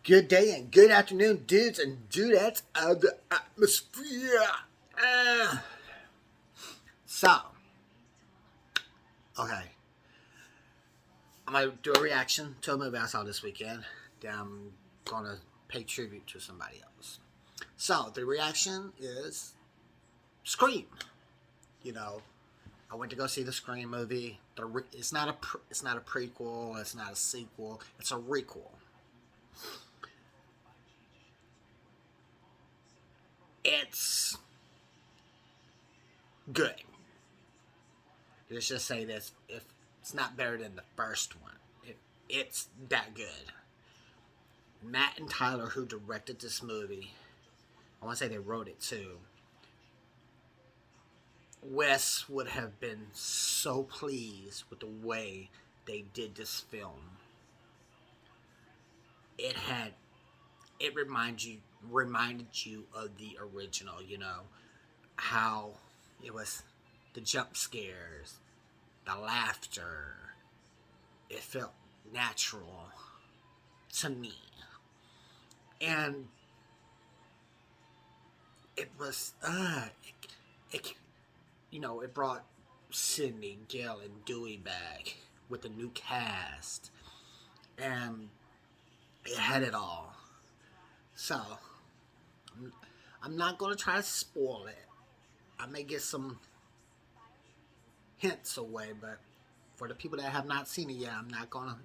Good day and good afternoon, dudes and dudettes of the atmosphere. Uh, so, okay, I'm gonna do a reaction to a movie I saw this weekend. Then I'm gonna pay tribute to somebody else. So the reaction is Scream. You know, I went to go see the Scream movie. It's not a prequel. It's not a sequel. It's a requel. It's good. Let's just say this: if it's not better than the first one, it's that good. Matt and Tyler, who directed this movie, I want to say they wrote it too. Wes would have been so pleased with the way they did this film. It had it reminded you of the original. You know how it was, the jump scares, the laughter. It felt natural to me, and it was it it brought Sydney, Gale, and Dewey back with a new cast, and it had it all. So I'm not gonna try to spoil it. I may get some hints away, but for the people that have not seen it yet, I'm not gonna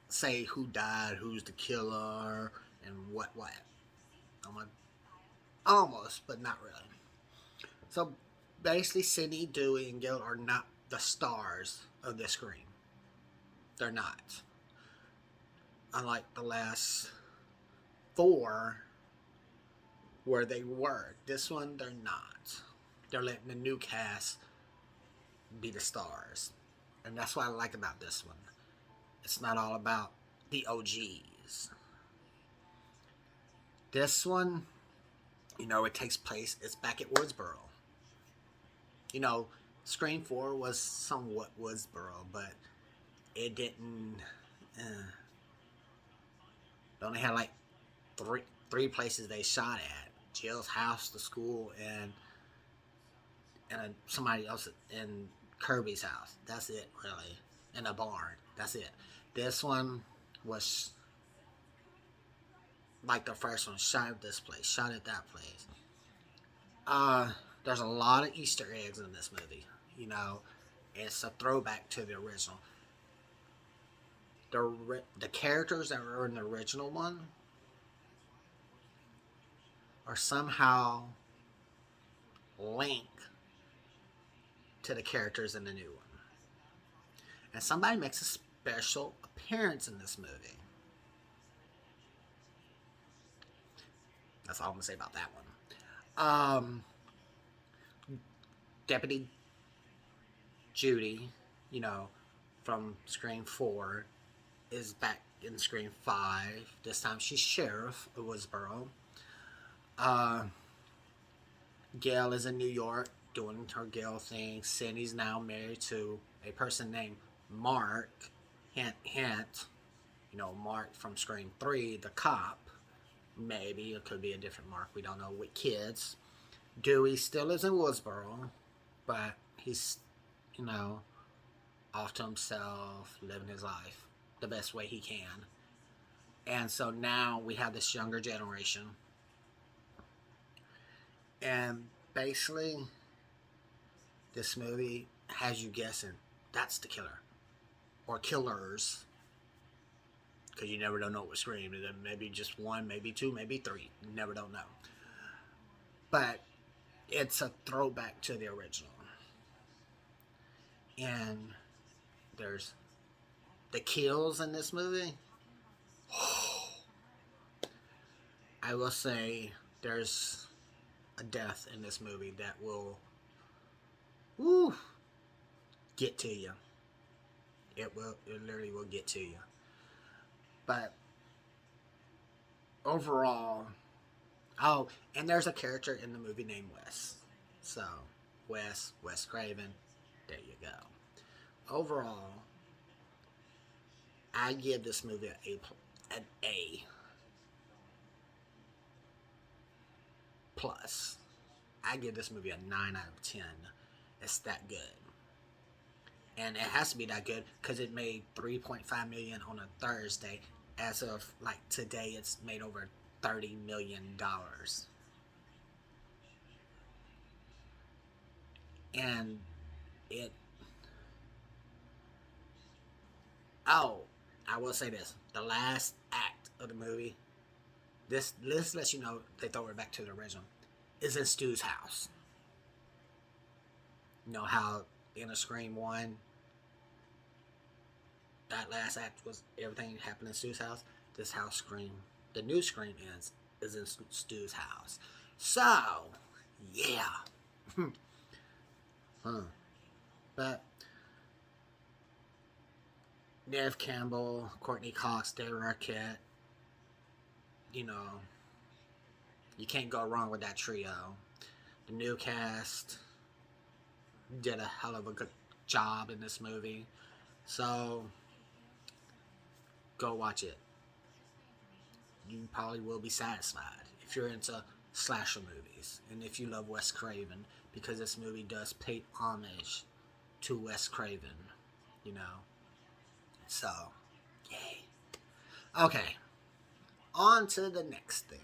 say who died, who's the killer, and what. I'm gonna almost, but not really. So basically, Sydney, Dewey, and Gale are not the stars of this Scream. They're not. Unlike the last four, where they were. This one, they're not. They're letting the new cast be the stars. And that's what I like about this one. It's not all about the OGs. This one, it takes place, it's back at Woodsboro. You know, Scream 4 was somewhat Woodsboro, but it didn't. Uh, they only had like three places they shot at: Jill's house, the school, and somebody else in Kirby's house. That's it, really. In a barn. That's it. This one was like the first one. Shot at this place. Shot at that place. Uh, there's a lot of Easter eggs in this movie. It's a throwback to the original. The characters that were in the original one are somehow linked to the characters in the new one. And somebody makes a special appearance in this movie. That's all I'm gonna say about that one. Deputy Judy, you know, from Scream 4, is back in Scream 5. This time she's Sheriff of Woodsboro. Uh, Gail is in New York doing her Gail thing. Cindy's now married to a person named Mark. Hint, hint. Mark from Scream 3, the cop. Maybe it could be a different Mark. We don't know. With kids. Dewey still lives in Woodsboro, but he's, you know, off to himself, living his life the best way he can. And so now we have this younger generation. And basically, this movie has you guessing that's the killer. Or killers. Because you never don't know what Scream. Maybe just one, maybe two, maybe three. You never don't know. But it's a throwback to the original. And there's the kills in this movie. I will say there's a death in this movie that will get to you. It literally will get to you. But overall, and there's a character in the movie named Wes. So, Wes Craven, there you go. Overall, I give this movie an A plus. I give this movie a 9 out of 10. It's that good. And it has to be that good because it made 3.5 million on a Thursday. As of like today, it's made over $30 million. And it, oh, I will say this: the last act of the movie, this lets you know they throw it back to the original, is in Stu's house. You know how in a Scream 1, that last act was everything happened in Stu's house? This house Scream, the new Scream is in Stu's house. So, yeah. huh. But Neve Campbell, Courtney Cox, David Arquette, you know, you can't go wrong with that trio. The new cast did a hell of a good job in this movie. So, go watch it. You probably will be satisfied if you're into slasher movies and if you love Wes Craven, because this movie does pay homage to Wes Craven, you know. So, yay. Okay, on to the next thing.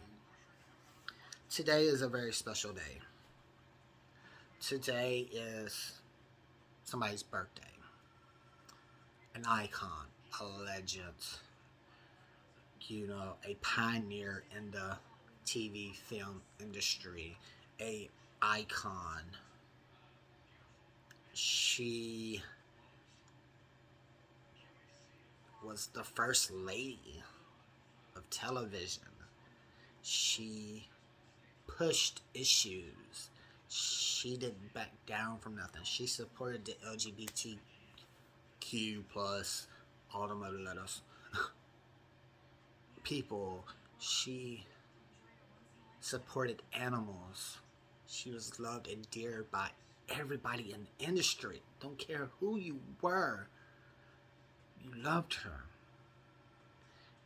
Today is a very special day. Today is somebody's birthday. An icon, a legend, you know, a pioneer in the TV film industry, a icon. She was the first lady of television. She pushed issues. She didn't back down from nothing. She supported the LGBTQ plus all the other letters people. She supported animals. She was loved and dear by everybody in the industry. Don't care who you were, you loved her.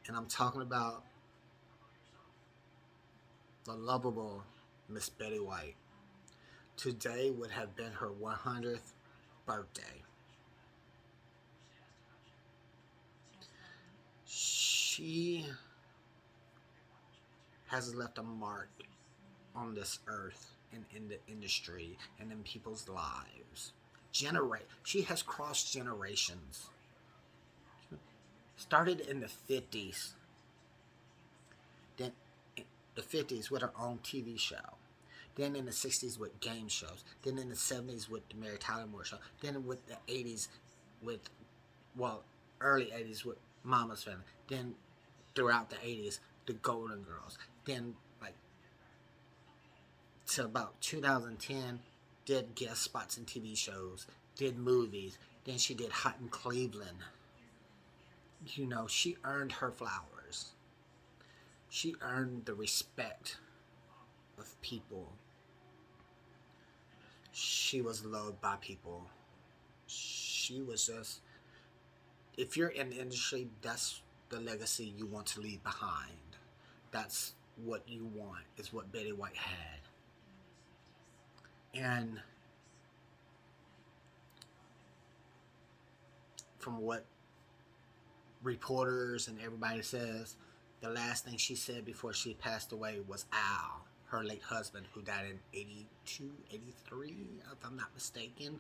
And I'm talking about the lovable Miss Betty White. Today would have been her 100th birthday. She has left a mark on this earth and in the industry and in people's lives. She has crossed generations. Started in the 50s. Then the 50s with her own TV show. Then in the 60s with game shows. Then in the 70s with the Mary Tyler Moore Show. Then with the 80s with, well, early 80s with Mama's Family. Then throughout the 80s, the Golden Girls. Then, like, to about 2010, did guest spots in TV shows. Did movies. Then she did Hot in Cleveland. You know, she earned her flowers. She earned the respect of people. She was loved by people. She was just, if you're in the industry, that's the legacy you want to leave behind. That's what you want, is what Betty White had. And from what reporters and everybody says, the last thing she said before she passed away was Al, her late husband, who died in 82, 83, if I'm not mistaken.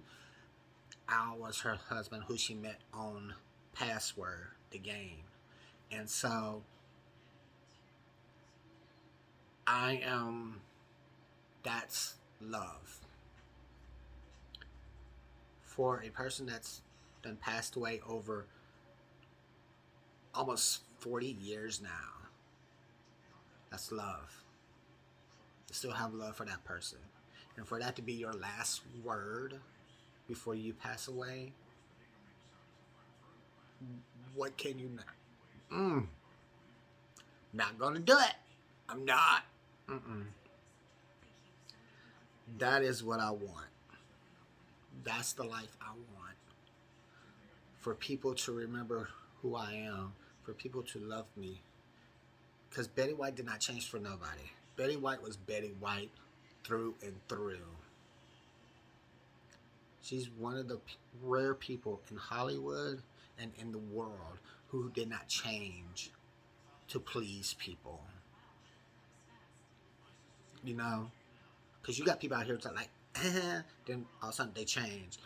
Al was her husband, who she met on Password, the game. And so, that's love. For a person that's been passed away over almost 40 years now, that's love. You still have love for that person. And for that to be your last word before you pass away, what can you not? Not gonna do it. I'm not. That is what I want. That's the life I want. For people to remember who I am. For people to love me. Because Betty White did not change for nobody. Betty White was Betty White through and through. She's one of the rare people in Hollywood and in the world who did not change to please people. You know? Because you got people out here that like, then all of a sudden they change.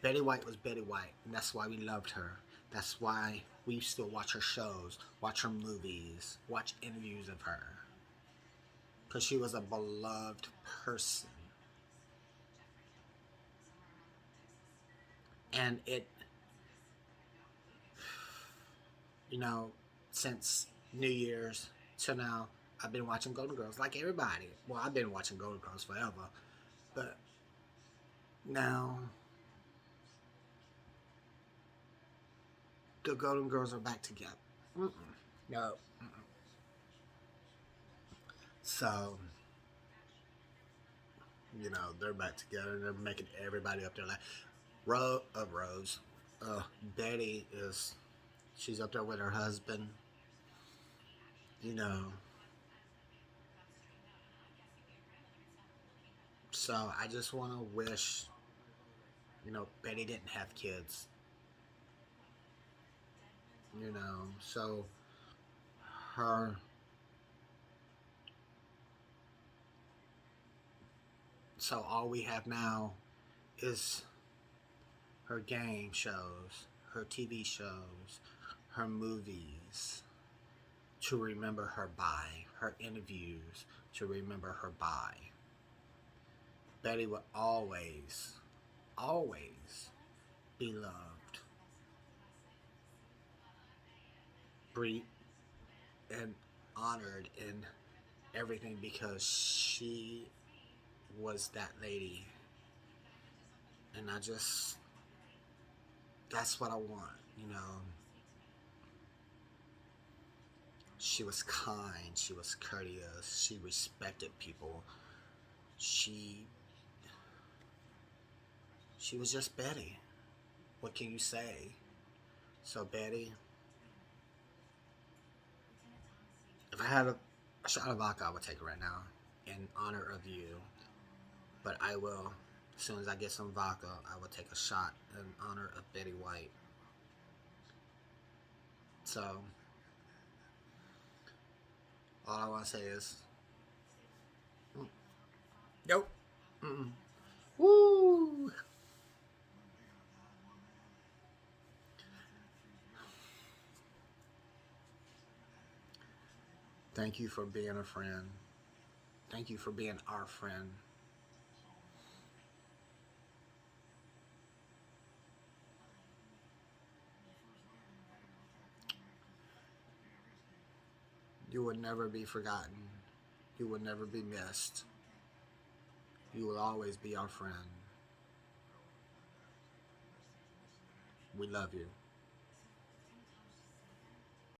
Betty White was Betty White, and that's why we loved her. That's why we still watch her shows, watch her movies, watch interviews of her. Because she was a beloved person. And it, you know, since New Year's to now, I've been watching Golden Girls like everybody. Well, I've been watching Golden Girls forever. But now, the Golden Girls are back together. Mm-mm. No. Mm-mm. So, they're back together and they're making everybody up there like Rose. Betty is, she's up there with her husband. You know. So I just want to wish, Betty didn't have kids. So her, so all we have now is her game shows, her TV shows, her movies to remember her by, her interviews to remember her by. Betty will always, always be loved, be and honored in everything because she was that lady. And that's what I want, She was kind, she was courteous, she respected people. She she was just Betty. What can you say? So Betty, if I had a shot of vodka, I would take it right now in honor of you. But I will, as soon as I get some vodka, I will take a shot in honor of Betty White. So all I want to say is, nope. Mm-mm. Woo! Thank you for being a friend. Thank you for being our friend. You will never be forgotten. You will never be missed. You will always be our friend. We love you.